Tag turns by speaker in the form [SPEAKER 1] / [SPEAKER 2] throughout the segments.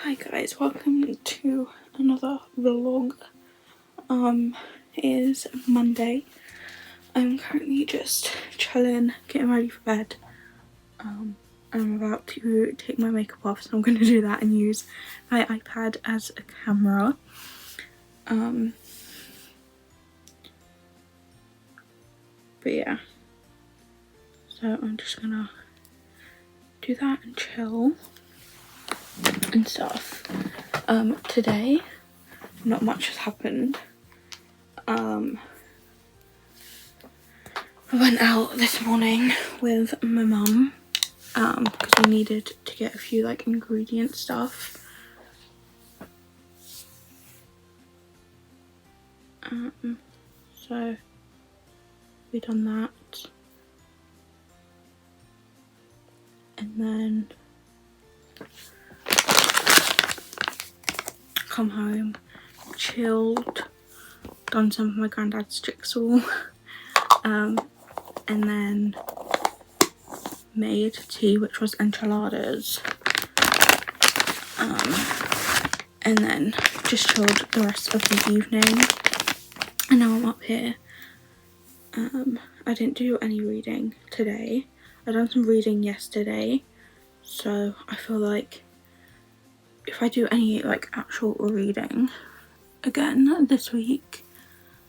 [SPEAKER 1] Hi guys, welcome to another vlog. It is Monday. I'm currently just chilling, getting ready for bed. I'm about to take my makeup off, so I'm going to do that and use my iPad as a camera. But yeah, so I'm just gonna do that and chill and stuff. Today, not much has happened. I went out this morning with my mum because we needed to get a few like ingredient stuff. So we done that, and then come home, chilled, done some of my granddad's jigsaw, and then made tea, which was enchiladas, and then just chilled the rest of the evening. And now I'm up here. I didn't do any reading today. I done some reading yesterday, so I feel like if I do any like actual reading again this week,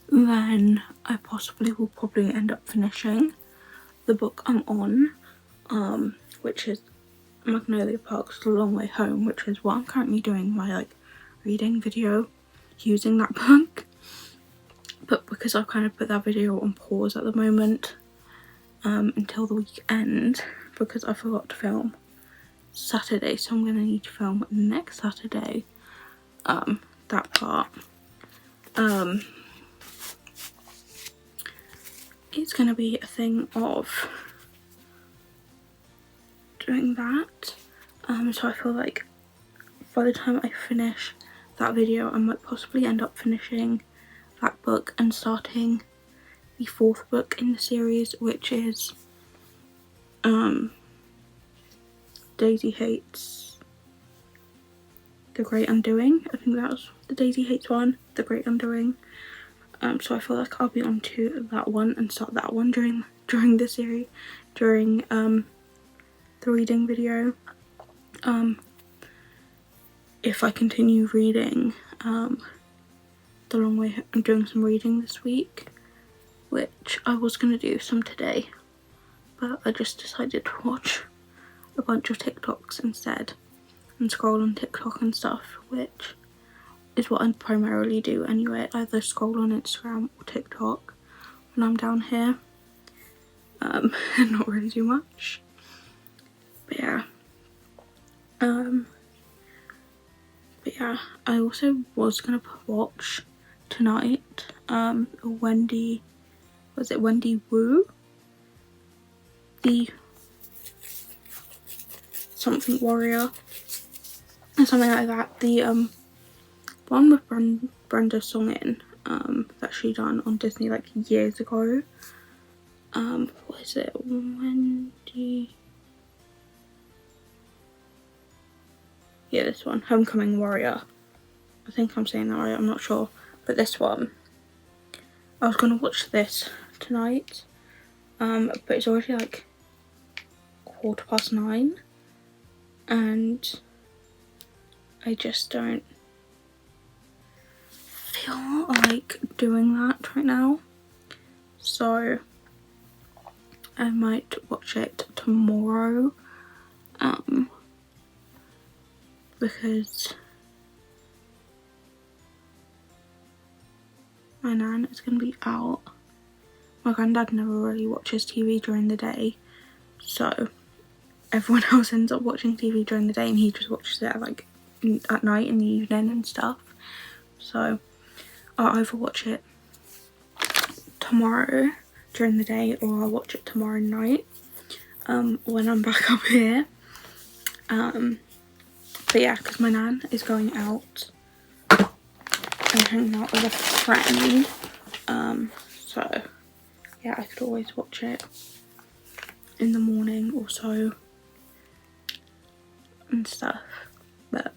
[SPEAKER 1] then I possibly will probably end up finishing the book I'm on, which is Magnolia Park's The Long Way Home, which is what I'm currently doing my like reading video using that book. But because I've kind of put that video on pause at the moment until the weekend, because I forgot to film Saturday, so I'm gonna need to film next Saturday that part. It's gonna be a thing of doing that, so I feel like by the time I finish that video I might possibly end up finishing that book and starting the fourth book in the series, which is Daisy Hates The Great Undoing. I think that was the Daisy Hates one, The Great Undoing. So I feel like I'll be on to that one and start that one during the series, during the reading video. If I continue reading The Long Way, I'm doing some reading this week, which I was going to do some today, but I just decided to watch a bunch of TikToks instead and scroll on TikTok and stuff, which is what I primarily do anyway. I either scroll on Instagram or TikTok when I'm down here, and not really do much. But yeah, I also was gonna watch tonight Wendy Wu, the something warrior or something like that, the one with Brenda Song in that she done on Disney like years ago. What is it? Wendy, yeah, this one, Homecoming Warrior. I think I'm saying that right, I'm not sure. But this one, I was gonna watch this tonight, but it's already like 9:15, and I just don't feel like doing that right now. So I might watch it tomorrow, because my nan is going to be out. My granddad never really watches TV during the day, so everyone else ends up watching TV during the day and he just watches it like at night in the evening and stuff. So I'll either watch it tomorrow during the day or I'll watch it tomorrow night when I'm back up here. But yeah, because my nan is going out and hanging out with a friend, so yeah, I could always watch it in the morning or so and stuff. But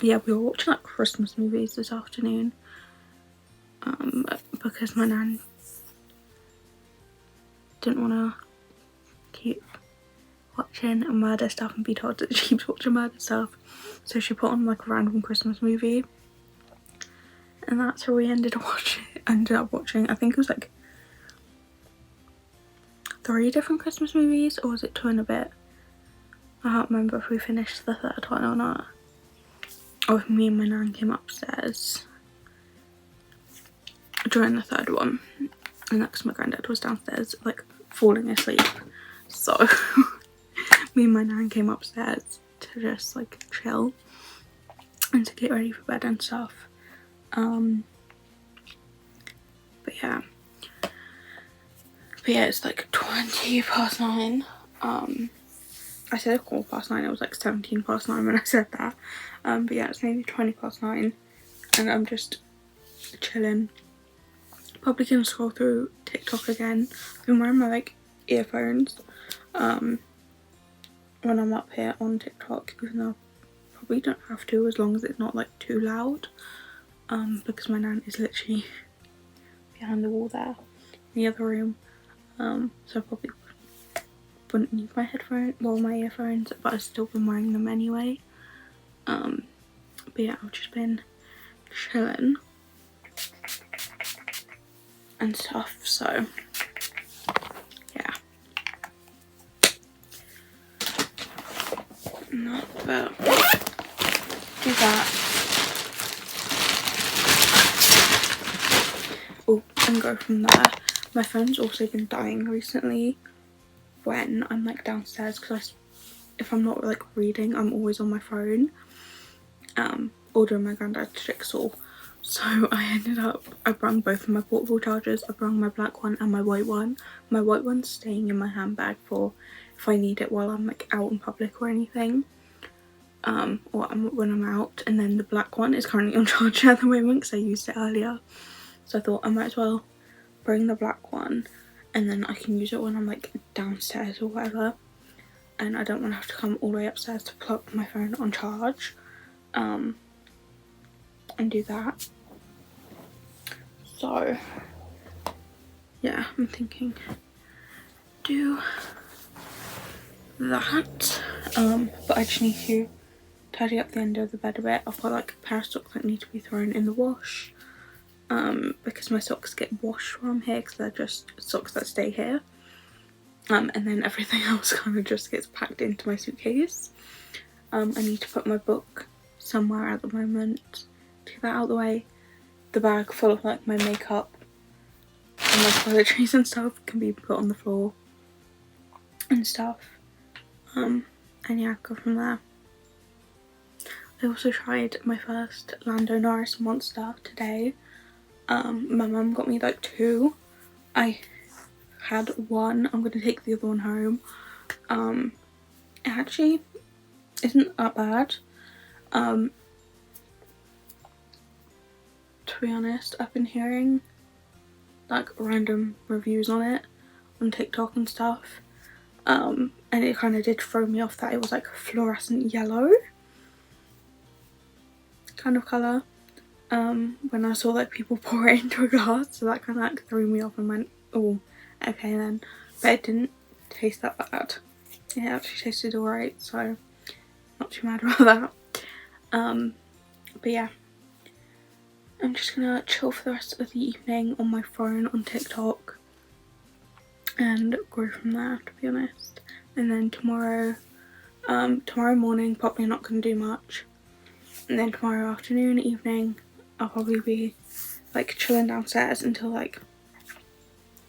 [SPEAKER 1] yeah, we were watching like Christmas movies this afternoon, because my nan didn't want to keep watching murder stuff and be told that she keeps watching murder stuff, so she put on like a random Christmas movie, and that's what we ended up watching. I think it was like 3 different Christmas movies, or was it 2 and a bit? I can't remember if we finished the 3rd one or not, or if me and my nan came upstairs during the 3rd one, and that's because my granddad was downstairs like falling asleep, so me and my nan came upstairs to just like chill and to get ready for bed and stuff. But yeah, it's like 9:20. I said 9:15, it was like 9:17 when I said that. But yeah, it's maybe 9:20, and I'm just chilling. Probably gonna scroll through TikTok again. I've been wearing my like earphones when I'm up here on TikTok, even though I probably don't have to, as long as it's not like too loud, because my nan is literally behind the wall there in the other room, so I probably wouldn't need my earphones, but I've still been wearing them anyway. But yeah, I've just been chilling and stuff, so yeah. Not about do that. Oh, and go from there. My phone's also been dying recently when I'm like downstairs, because if I'm not like reading, I'm always on my phone, ordering my granddad's jigsaw. So I brought both of my portable chargers. I brought my black one and my white one. My white one's staying in my handbag for if I need it while I'm like out in public or anything, or when I'm out, and then the black one is currently on charge at the moment because I used it earlier, so I thought I might as well bring the black one, and then I can use it when I'm like downstairs or whatever, and I don't want to have to come all the way upstairs to plug my phone on charge, and do that. So yeah, I'm thinking do that, but I just need to tidy up the end of the bed a bit. I've got like a pair of socks that need to be thrown in the wash, because my socks get washed from here because they're just socks that stay here, and then everything else kind of just gets packed into my suitcase. I need to put my book somewhere at the moment to get that out of the way. The bag full of like my makeup and my toiletries and stuff can be put on the floor and stuff, and yeah, go from there. I also tried my first Lando Norris Monster today. My mum got me like 2. I had one. I'm gonna take the other one home. It actually isn't that bad. To be honest, I've been hearing like random reviews on it on TikTok and stuff, and it kind of did throw me off that it was like fluorescent yellow kind of colour, when I saw like people pour it into a glass, so that kind of like threw me off and went, oh, okay then. But it didn't taste that bad. It actually tasted alright, so not too mad about that. But yeah, I'm just gonna chill for the rest of the evening on my phone on TikTok and go from there, to be honest. And then tomorrow morning probably not gonna do much, and then tomorrow afternoon, evening, I'll probably be like chilling downstairs until like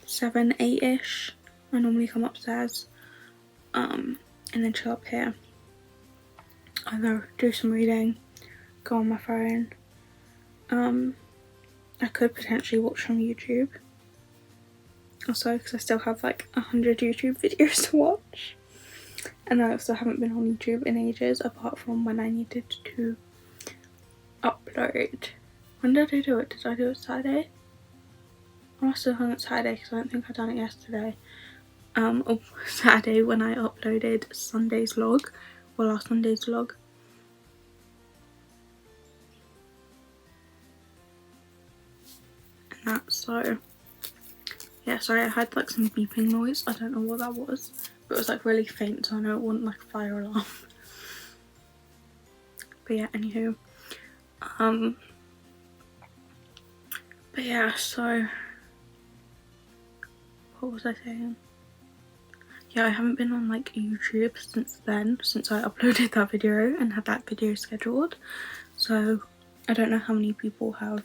[SPEAKER 1] 7, 8ish. I normally come upstairs, and then chill up here. Either do some reading, go on my phone. I could potentially watch some YouTube also, because I still have like 100 YouTube videos to watch, and I also haven't been on YouTube in ages, apart from when I needed to upload. When did I do it? Did I do it Saturday? I must have done it Saturday because I don't think I done it yesterday. Saturday when I uploaded Sunday's vlog, or last Sunday's vlog. and that. So yeah, sorry, I had like some beeping noise. I don't know what that was, but it was like really faint, so I know it wasn't like a fire alarm. But yeah, anywho, but yeah, so what was I saying? Yeah, I haven't been on like YouTube since then, since I uploaded that video and had that video scheduled. So I don't know how many people have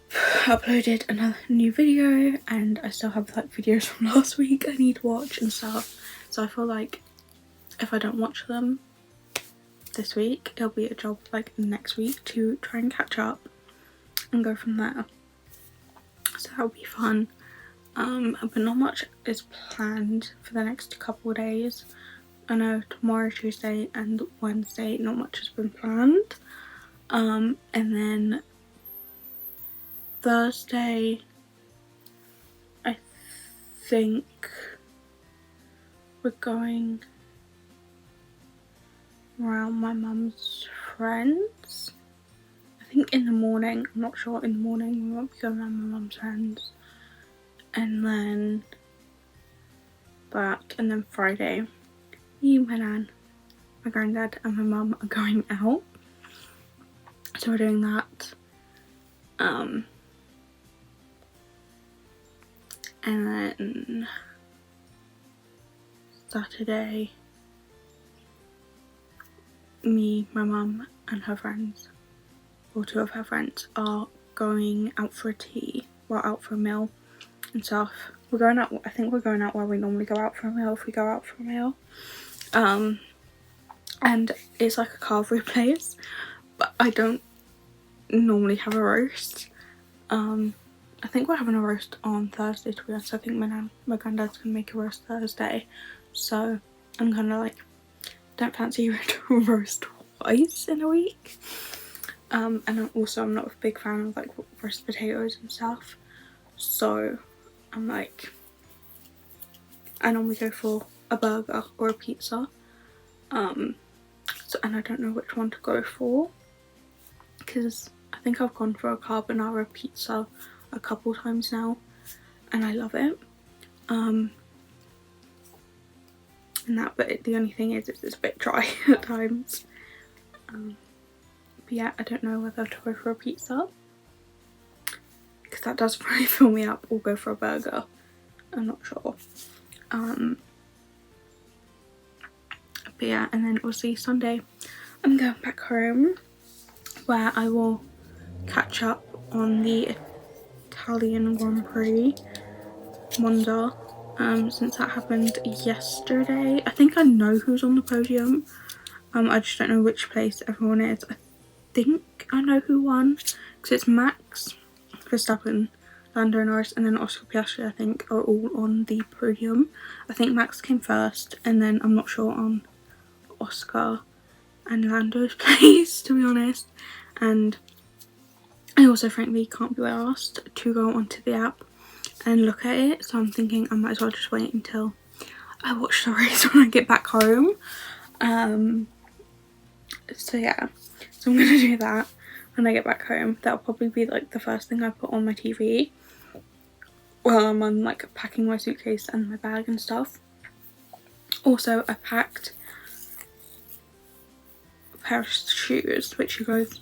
[SPEAKER 1] uploaded another new video, and I still have like videos from last week I need to watch and stuff. So I feel like if I don't watch them this week, it'll be a job like next week to try and catch up and go from there. So that'll be fun. But not much is planned for the next couple of days. I know tomorrow, Tuesday and Wednesday not much has been planned. And then Thursday I think we're going around my mum's friends. I think in the morning, I'm not sure, in the morning we won't be going around my mum's friends. And then that, and then Friday, me, my nan, my granddad and my mum are going out. So we're doing that. And then Saturday, me, my mum and her friends, or two of her friends, are going out for a tea, well, out for a meal and stuff. We're going out, I think we're going out where we normally go out for a meal if we go out for a meal. And it's like a carvery place, but I don't normally have a roast. I think we're having a roast on Thursday, to be honest. I think my granddad's gonna make a roast Thursday, so I'm kind of like, don't fancy a roast twice in a week. And I'm not a big fan of like roast potatoes and stuff, so I'm like, I normally go for a burger or a pizza. And I don't know which one to go for, because I think I've gone for a carbonara pizza a couple times now and I love it. But the only thing is it's a bit dry at times. But yeah, I don't know whether to go for a pizza, because that does probably fill me up, or go for a burger. I'm not sure. But yeah, and then obviously Sunday I'm going back home, where I will catch up on the Italian Grand Prix Monza, since that happened yesterday. I think I know who's on the podium. I just don't know which place everyone is. I think I know who won, because it's Max Verstappen, Lando Norris and then Oscar Piastri, I think, are all on the podium. I think Max came first, and then I'm not sure on Oscar and Lando's place, to be honest. And I also frankly can't be asked to go onto the app and look at it, so I'm thinking I might as well just wait until I watch the race when I get back home. So yeah, so I'm gonna do that when I get back home. That'll probably be like the first thing I put on my TV while I'm on like packing my suitcase and my bag and stuff. Also, I packed a pair of shoes, which you guys,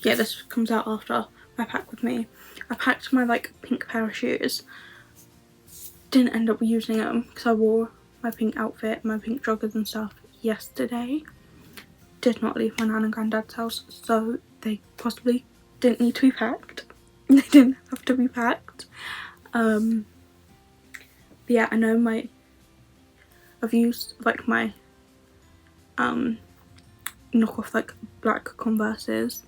[SPEAKER 1] yeah, this comes out after my pack with me. I packed my like pink pair of shoes. Didn't end up using them because I wore my pink outfit, my pink joggers and stuff yesterday. Did not leave my nan and granddad's house, so they possibly didn't need to be packed. They didn't have to be packed. But yeah, I know I've used like my knockoff like black Converses,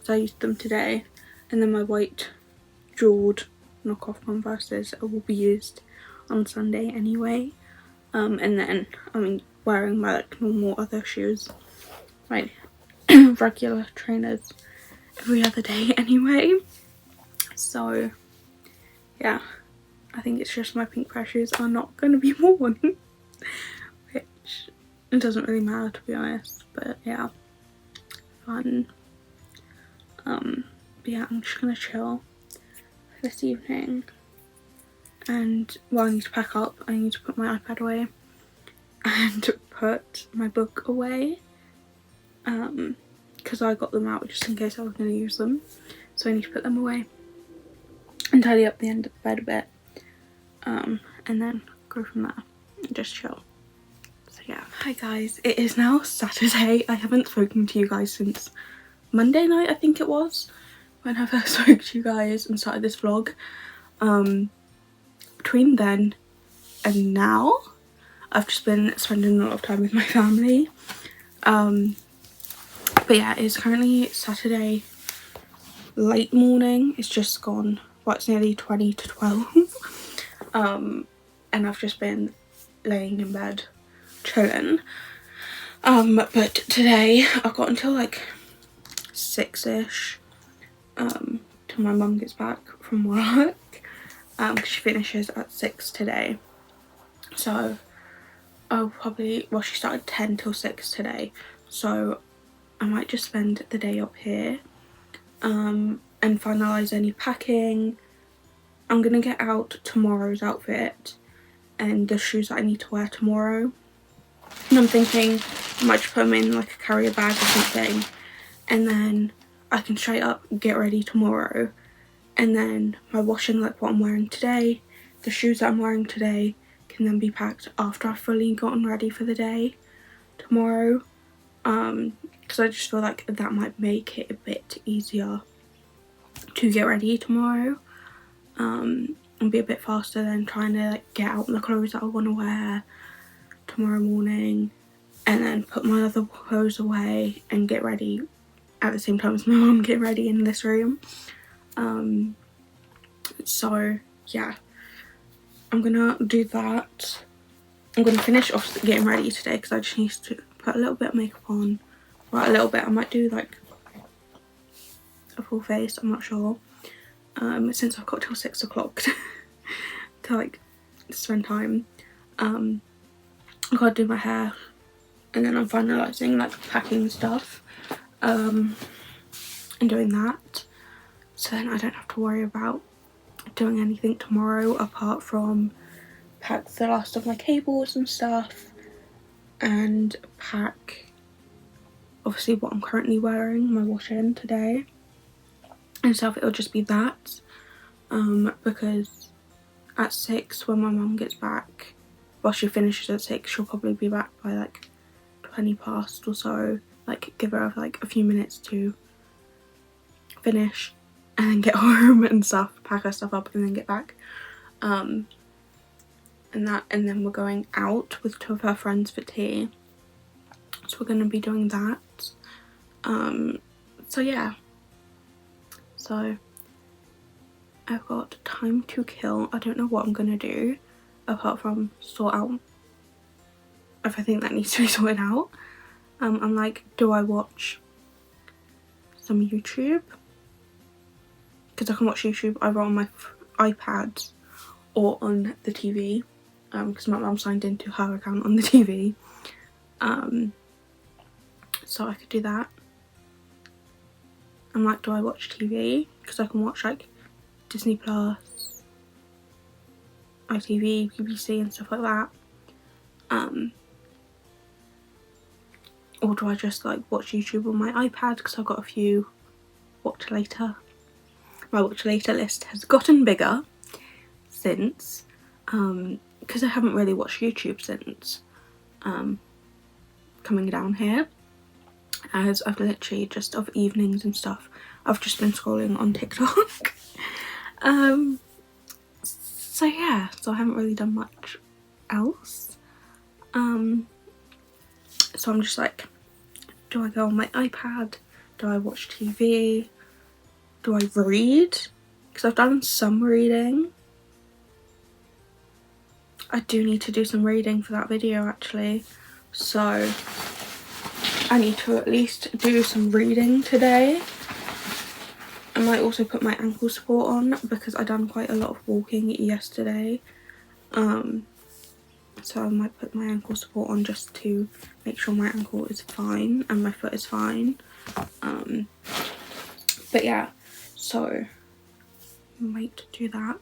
[SPEAKER 1] so I used them today, and then my white jeweled knockoff Converses will be used on Sunday anyway. And then I'm wearing my like normal other shoes, like regular trainers, every other day anyway. So yeah, I think it's just my pink pair of shoes are not going to be worn, which it doesn't really matter, to be honest. But yeah, fun. But yeah, I'm just gonna chill this evening, and well, I need to pack up. I need to put my iPad away and put my book away, because I got them out just in case I was going to use them, so I need to put them away and tidy up the end of the bed a bit, and then go from there and just chill. So yeah. Hi guys, it is now Saturday. I haven't spoken to you guys since Monday night, I think it was, when I first spoke to you guys and started this vlog. Between then and now, I've just been spending a lot of time with my family. But yeah, it's currently Saturday late morning. It's just gone, well, it's nearly 20 to 12. And I've just been laying in bed chilling. But today I've got until like 6ish till my mum gets back from work, because she finishes at 6 today. So I'll probably, well, she started 10 till 6 today, so I might just spend the day up here and finalise any packing. I'm gonna get out tomorrow's outfit and the shoes that I need to wear tomorrow, and I'm thinking I might just put them in like a carrier bag or something, and then I can straight up get ready tomorrow, and then my washing, like what I'm wearing today, the shoes that I'm wearing today, can then be packed after I've fully gotten ready for the day tomorrow, because I just feel like that might make it a bit easier to get ready tomorrow, and be a bit faster than trying to like get out the clothes that I want to wear tomorrow morning and then put my other clothes away and get ready at the same time as my mum getting ready in this room. So yeah, I'm gonna do that. I'm gonna finish off getting ready today because I just need to put a little bit of makeup on. Right, a little bit. I might do like a full face, I'm not sure. Since I've got till 6 o'clock to like spend time. I've got to do my hair, and then I'm finalising like packing stuff, and doing that, so then I don't have to worry about doing anything tomorrow apart from pack the last of my cables and stuff, and pack obviously what I'm currently wearing, my wash-in today and stuff. It'll just be that, because at 6 when my mum gets back, well, she finishes at 6, she'll probably be back by like 20 past or so, like give her like a few minutes to finish and then get home and stuff, pack her stuff up and then get back, and then we're going out with 2 of her friends for tea, so we're going to be doing that. So yeah, so I've got time to kill. I don't know what I'm going to do apart from sort out everything that needs to be sorted out. I'm like, do I watch some YouTube? Because I can watch YouTube either on my iPad or on the TV, because my mum signed into her account on the TV, so I could do that. I'm like, do I watch TV? Because I can watch like Disney Plus, ITV, BBC and stuff like that, or do I just like watch YouTube on my iPad, because I've got a few watch later. My watch later list has gotten bigger since, because I haven't really watched YouTube since coming down here, as I've literally just, of evenings and stuff, I've just been scrolling on TikTok. So yeah, so I haven't really done much else, so I'm just like, do I go on my iPad, do I watch TV, do I read? Because I've done some reading. I do need to do some reading for that video actually, so I need to at least do some reading today. I might also put my ankle support on because I done quite a lot of walking yesterday, so I might put my ankle support on just to make sure my ankle is fine and my foot is fine. But yeah, so might do that.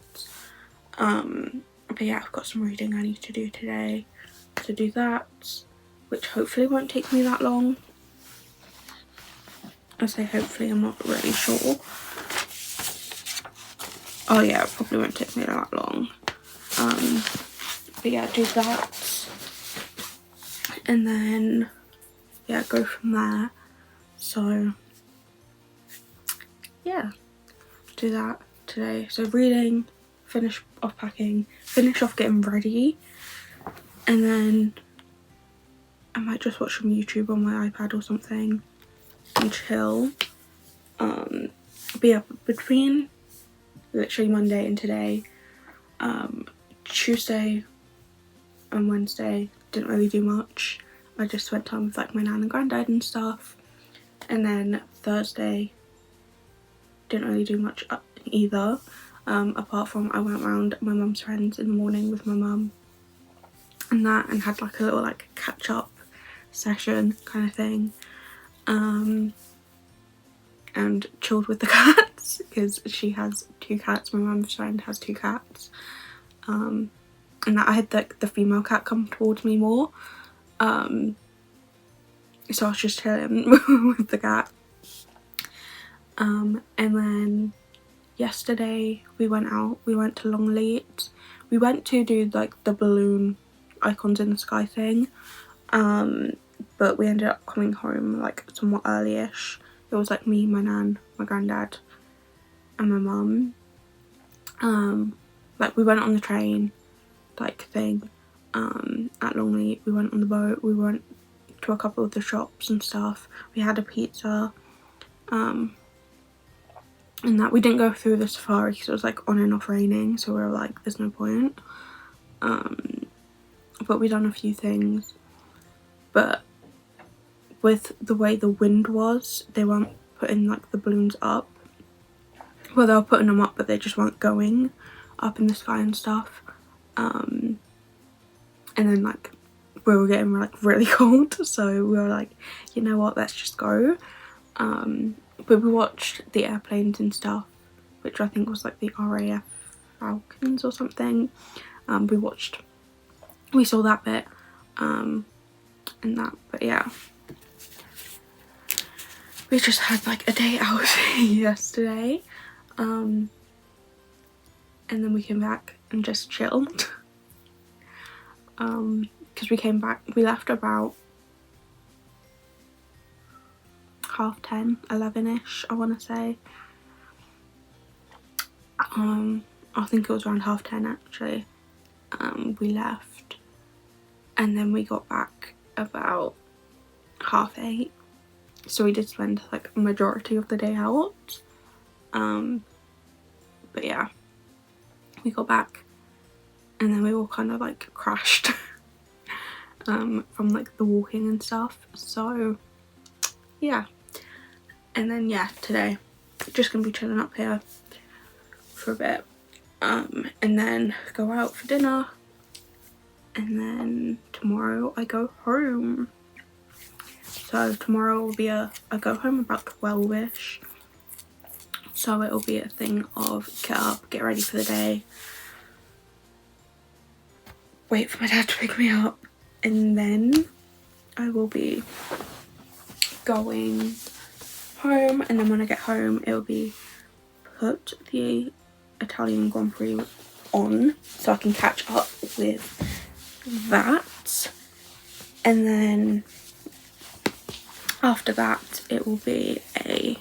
[SPEAKER 1] But yeah, I've got some reading I need to do today, to do that, which hopefully won't take me that long. I say hopefully, I'm not really sure. Oh yeah, it probably won't take me that long. But yeah, do that, and then yeah, go from there. So yeah, do that today. So reading, finish off packing, finish off getting ready, and then I might just watch some YouTube on my iPad or something and chill. But yeah, between literally Monday and today, Tuesday and Wednesday didn't really do much. I just spent time with like my nan and granddad and stuff, and then Thursday didn't really do much either, apart from I went around my mum's friends in the morning with my mum and that, and had like a little like catch up session kind of thing, and chilled with the cats because she has 2 cats. My mum's friend has 2 cats, and that I had the female cat come towards me more, so I was just chilling with the cat. And then yesterday we went out, we went to Longleat. We went to do like the balloon icons in the sky thing, but we ended up coming home like somewhat early-ish. It was like me, my nan, my granddad and my mum. Like we went on the train like thing at Longleat, we went on the boat, we went to a couple of the shops and stuff, we had a pizza, and that we didn't go through the safari because it was like on and off raining, so we were like there's no point. But we done a few things, but with the way the wind was, they weren't putting like the balloons up. Well, they were putting them up, but they just weren't going up in the sky and stuff. And then like we were getting like really cold, so we were like, you know what, let's just go. But we watched the airplanes and stuff, which I think was like the RAF Falcons or something. We saw that bit, and that, but yeah. We just had like a day out yesterday, and then we came back and just chilled. Because we left about 10:30, 11ish, I want to say. I think it was around 10:30 actually. We left, and then we got back about 8:30. So we did spend like a majority of the day out. But yeah, we got back, and then we all kind of like crashed from like the walking and stuff. So yeah, and then yeah, today just gonna be chilling up here for a bit, and then go out for dinner, and then tomorrow I go home. So tomorrow will be I go home about 12ish, so it'll be a thing of get up, get ready for the day, wait for my dad to pick me up, and then I will be going home. And then when I get home, it'll be put the Italian Grand Prix on so I can catch up with that, and then after that it will be a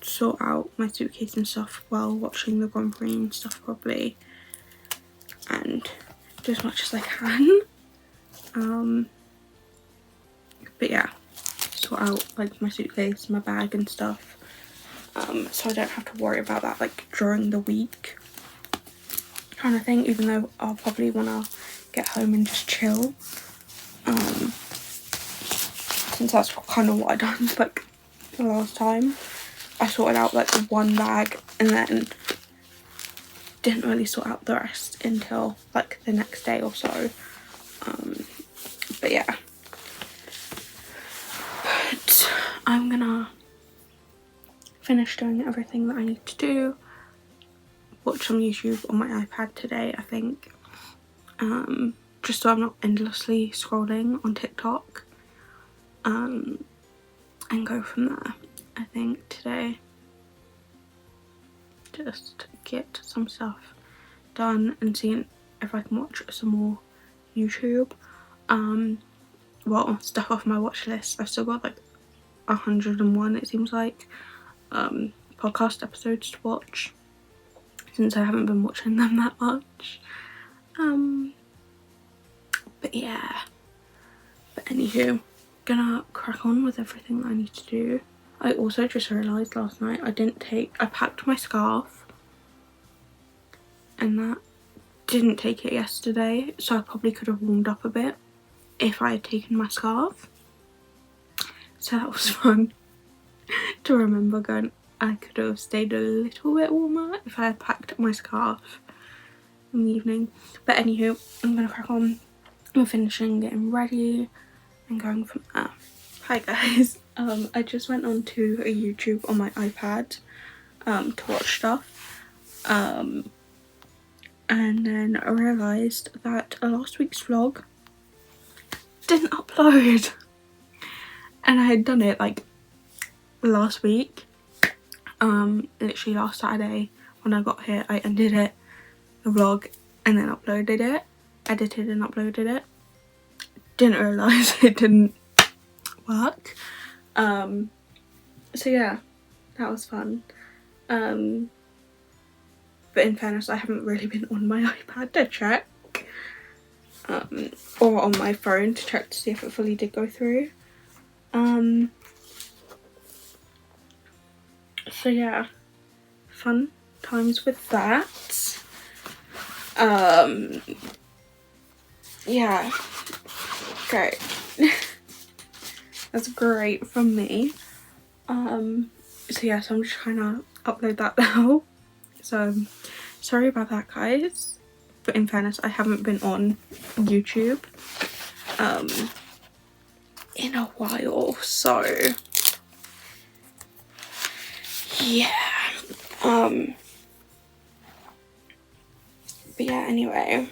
[SPEAKER 1] sort out my suitcase and stuff while watching the Grand Prix and stuff probably, and do as much as I can. But yeah, sort out like my suitcase, my bag and stuff, so I don't have to worry about that like during the week kind of thing, even though I'll probably want to get home and just chill, since that's kind of what I done like the last time. I sorted out like one bag and then didn't really sort out the rest until like the next day or so. But yeah, but I'm gonna finish doing everything that I need to do, watch some YouTube on my iPad today, I think, just so I'm not endlessly scrolling on TikTok, and go from there. I think today, just get some stuff done and see if I can watch some more YouTube. Well, stuff off my watch list. I've still got like 101, it seems like, podcast episodes to watch, since I haven't been watching them that much. But yeah, but anywho, gonna crack on with everything that I need to do. I also just realised last night I packed my scarf, and that didn't take it yesterday, so I probably could have warmed up a bit if I had taken my scarf. So that was fun to remember, going, I could have stayed a little bit warmer if I had packed my scarf in the evening. But anywho, I'm gonna crack on with finishing getting ready and going from there. Hi guys, I just went on to a YouTube on my iPad to watch stuff, and then I realised that last week's vlog didn't upload, and I had done it like last week, literally last Saturday when I got here. I ended it, the vlog, and then uploaded it, edited and uploaded it. Didn't realise it didn't work. So yeah, that was fun. But in fairness, I haven't really been on my iPad to check, or on my phone to check to see if it fully did go through. So yeah, fun times with that. Yeah, great. That's great from me. So yeah, so I'm just trying to upload that now. So sorry about that, guys. But in fairness, I haven't been on YouTube in a while, so yeah. But yeah, anyway.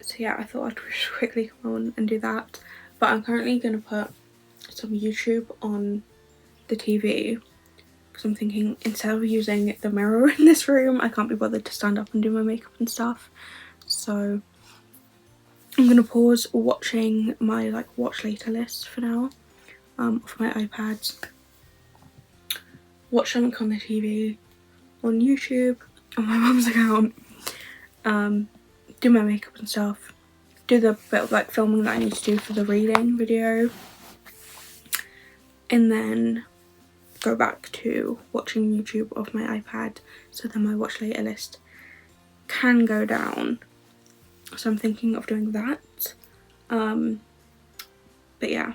[SPEAKER 1] So yeah, I thought I'd just quickly come on and do that. But I'm currently going to put some YouTube on the TV, because I'm thinking, instead of using the mirror in this room, I can't be bothered to stand up and do my makeup and stuff. So I'm going to pause watching my like watch later list for now, off my iPad. Watch something on the TV, on YouTube, on my mum's account, do my makeup and stuff, do the bit of like filming that I need to do for the reading video, and then go back to watching YouTube off my iPad, so then my watch later list can go down. So I'm thinking of doing that. But yeah,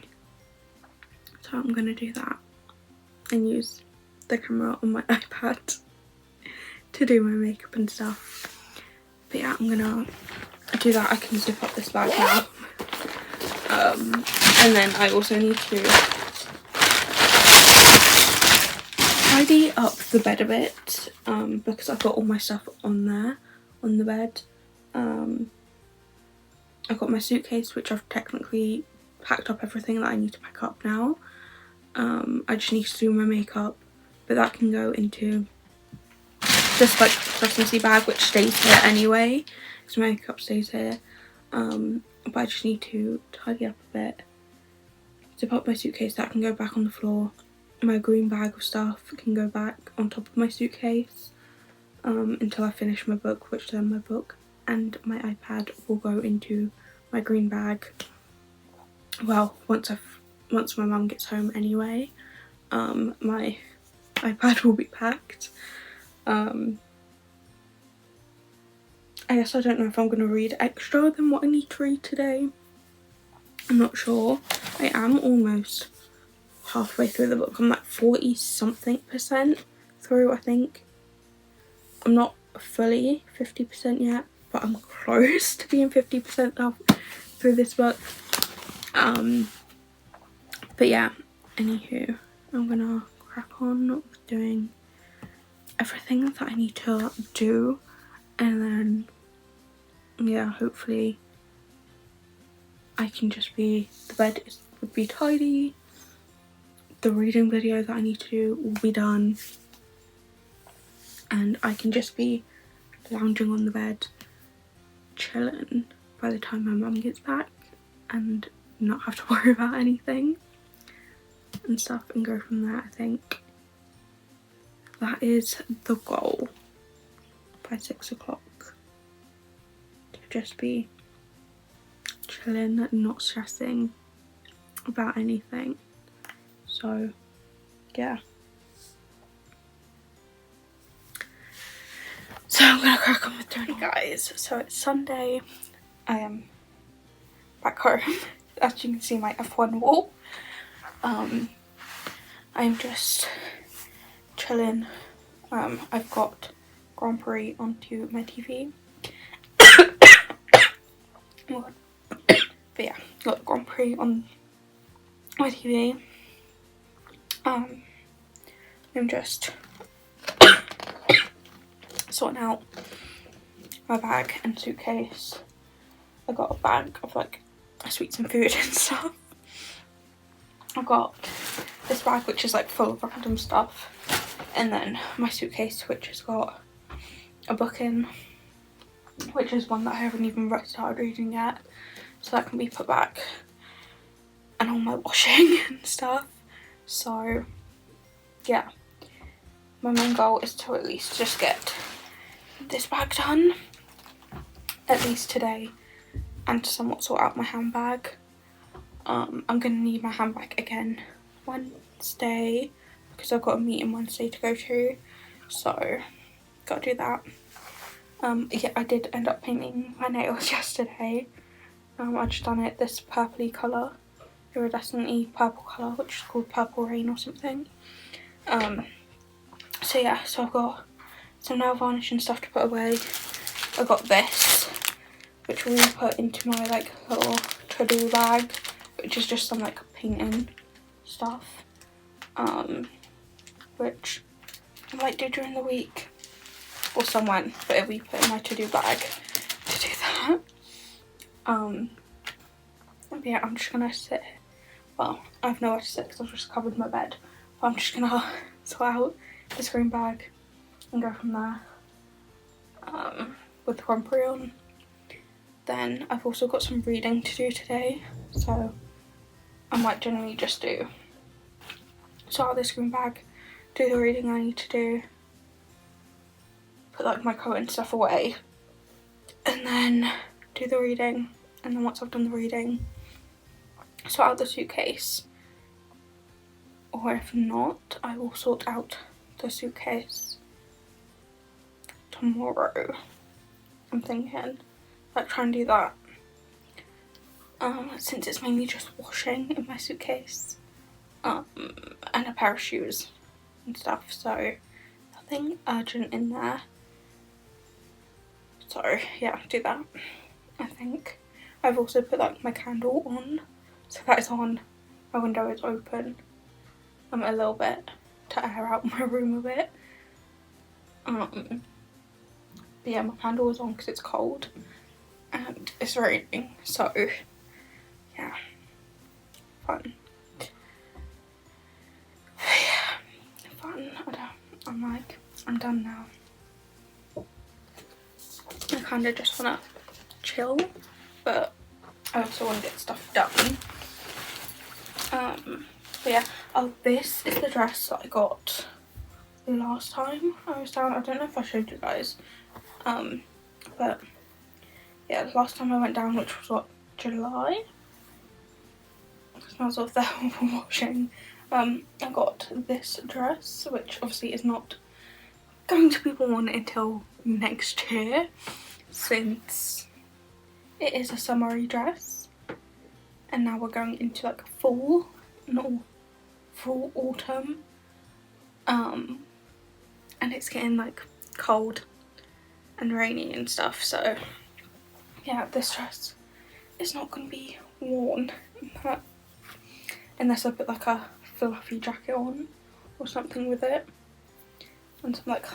[SPEAKER 1] so I'm gonna do that and use the camera on my iPad to do my makeup and stuff. But yeah, I'm gonna do that. I can zip up this bag now. And then I also need to tidy up the bed a bit, because I've got all my stuff on there, on the bed. I've got my suitcase, which I've technically packed up everything that I need to pack up now. I just need to do my makeup, but that can go into just like Christmassy bag, which stays here anyway, because my makeup stays here. But I just need to tidy up a bit, zip up my suitcase. That can go back on the floor. My green bag of stuff can go back on top of my suitcase, until I finish my book, which then my book and my iPad will go into my green bag. Well, once my mum gets home anyway, my iPad will be packed. I guess I don't know if I'm going to read extra than what I need to read today. I'm not sure. I am almost halfway through the book. I'm like 40-something% through, I think. I'm not fully 50% yet, but I'm close to being 50% through this book. But yeah, anywho, I'm gonna crack on with doing everything that I need to do, and then yeah, hopefully I can just be, the bed would be tidy, the reading video that I need to do will be done, and I can just be lounging on the bed chilling by the time my mum gets back and not have to worry about anything and stuff, and go from there. I think that is the goal by 6 o'clock, to just be chilling, not stressing about anything. So yeah, so I'm gonna crack on with doing it, guys. So it's Sunday, I am back home. As you can see, my F1 wall. I'm just chilling. I've got Grand Prix onto my TV. But yeah, got Grand Prix on my TV. I'm just sorting out my bag and suitcase. I got a bag of like sweets and food and stuff. I've got this bag which is like full of random stuff, and then my suitcase which has got a book in, which is one that I haven't even started reading yet, so that can be put back, and all my washing and stuff. So yeah, my main goal is to at least just get this bag done, at least today, and to somewhat sort out my handbag. I'm gonna need my handbag again Wednesday, because I've got a meeting Wednesday to go to, so gotta do that. Yeah, I did end up painting my nails yesterday. I just done it this purpley colour, iridescent purple colour, which is called Purple Rain or something. So yeah, so I've got some nail varnish and stuff to put away. I got this, which we put into my like little to-do bag, which is just some like painting stuff, which I might do during the week, or someone, but it'll be put in my to-do bag to do that. But yeah, I'm just gonna sit, well, I have nowhere to sit because I've just covered my bed, but I'm just gonna sort out this green bag and go from there, with the Grand Prix on. Then I've also got some reading to do today, so I might generally just sort out this green bag, do the reading I need to do, put like my coat and stuff away, and then do the reading, and then once I've done the reading, sort out the suitcase, or if not, I will sort out the suitcase tomorrow. I'm thinking, like, try and do that, since it's mainly just washing in my suitcase, and a pair of shoes and stuff, so nothing urgent in there. So yeah, do that. I think I've also put like my candle on, so that is on, my window is open a little bit to air out my room a bit. But yeah, my candle is on because it's cold and it's raining, so yeah, fun. Yeah, fun. I'm done now. I kind of just want to chill, but I also want to get stuff done. But yeah, oh, this is the dress that I got last time I was down. I don't know if I showed you guys, but yeah, last time I went down, which was what, July? It smells of the washing. I got this dress, which obviously is not going to be worn until next year, since it is a summery dress, and now we're going into like fall, not full autumn, and it's getting like cold and rainy and stuff, so yeah, this dress is not going to be worn But unless I put like a fluffy jacket on or something with it, and some like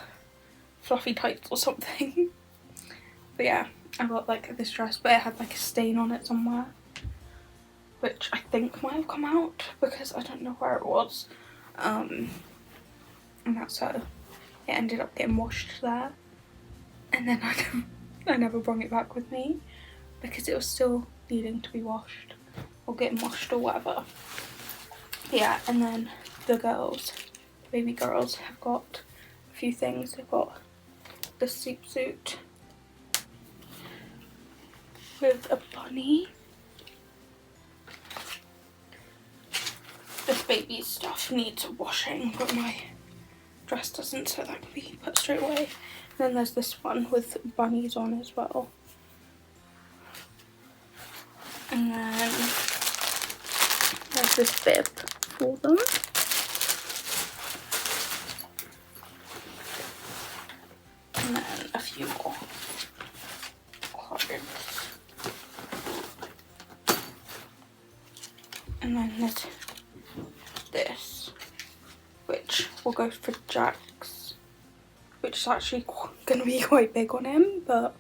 [SPEAKER 1] fluffy tights or something. But yeah, I got like this dress, but it had like a stain on it somewhere, which I think might have come out because I don't know where it was. And that's how it ended up getting washed there. And then I never brought it back with me because it was still needing to be washed or getting washed or whatever. Yeah, and then the girls, baby girls, have got a few things. They've got the sleep suit with a bunny. This baby's stuff needs washing, but my dress doesn't, so that can be put straight away. And then there's this one with bunnies on as well. And then there's this bib for them. And then a few more clothes. And then there's this, which will go for Jax, which is actually going to be quite big on him, but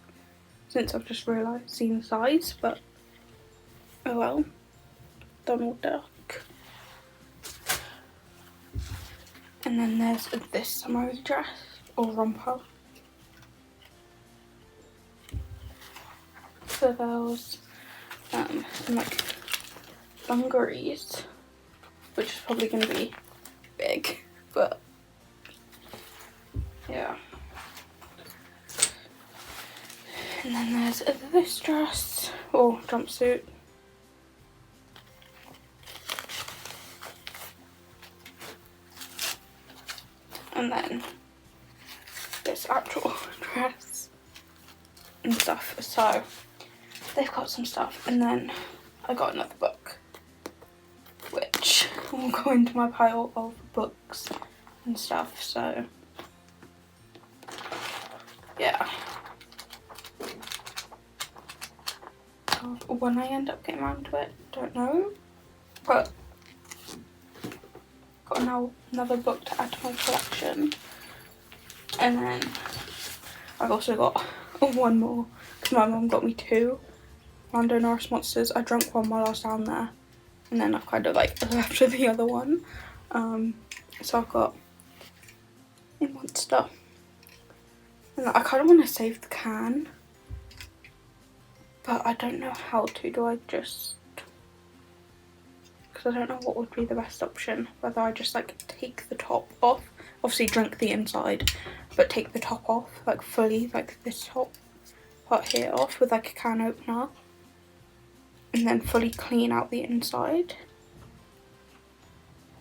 [SPEAKER 1] since I've just seen the size, but oh well. Donald Duck. And then there's this summery dress or romper for those, and like dungarees, which is probably going to be big, but yeah. And then there's this dress or jumpsuit. And then this actual dress and stuff. So they've got some stuff, and then I got another book, which will go into my pile of books and stuff. So yeah, when I end up getting around to it, don't know, but got now another book to add to my collection. And then I've also got one more because my mum got me 2 Lando Norris Monsters. I drank one while I was down there, and then I've kind of like left with the other one. So I've got a Monster, and I kind of want to save the can, but I don't know how to. Do I just, because I don't know what would be the best option, whether I just like take the top off, obviously drink the inside, but take the top off like fully, like this top part here off with like a can opener, and then fully clean out the inside,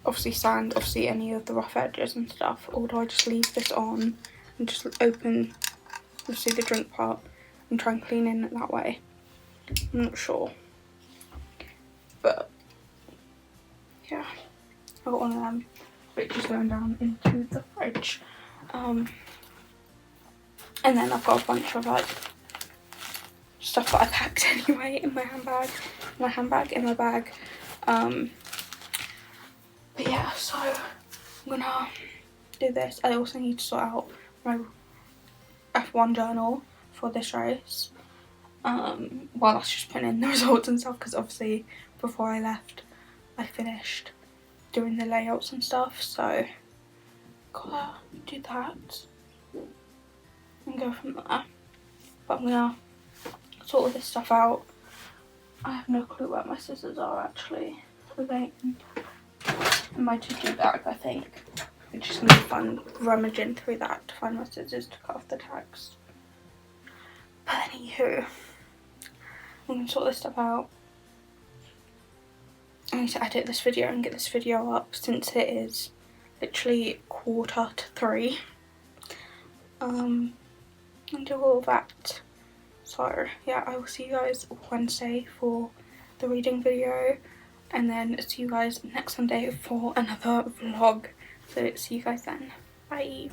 [SPEAKER 1] obviously sand obviously any of the rough edges and stuff, or do I just leave this on and just open obviously the drink part and try and clean in it that way? I'm not sure, but yeah, I got one of them, which is going down into the fridge. And then I've got a bunch of like stuff that I packed anyway in my handbag, in my bag. But yeah, so I'm gonna do this. I also need to sort out my F1 journal for this race. Well, that's just putting in the results and stuff, because obviously before I left I finished doing the layouts and stuff, so gotta do that and go from there. But I'm gonna sort all this stuff out. I have no clue where my scissors are actually. So they in my to-do bag, I think. It's just gonna be fun rummaging through that to find my scissors to cut off the tags. But anywho, I'm gonna sort this stuff out. I need to edit this video and get this video up since it is literally 2:45. And do all of that. So yeah, I will see you guys Wednesday for the reading video, and then see you guys next Sunday for another vlog. So see you guys then. Bye.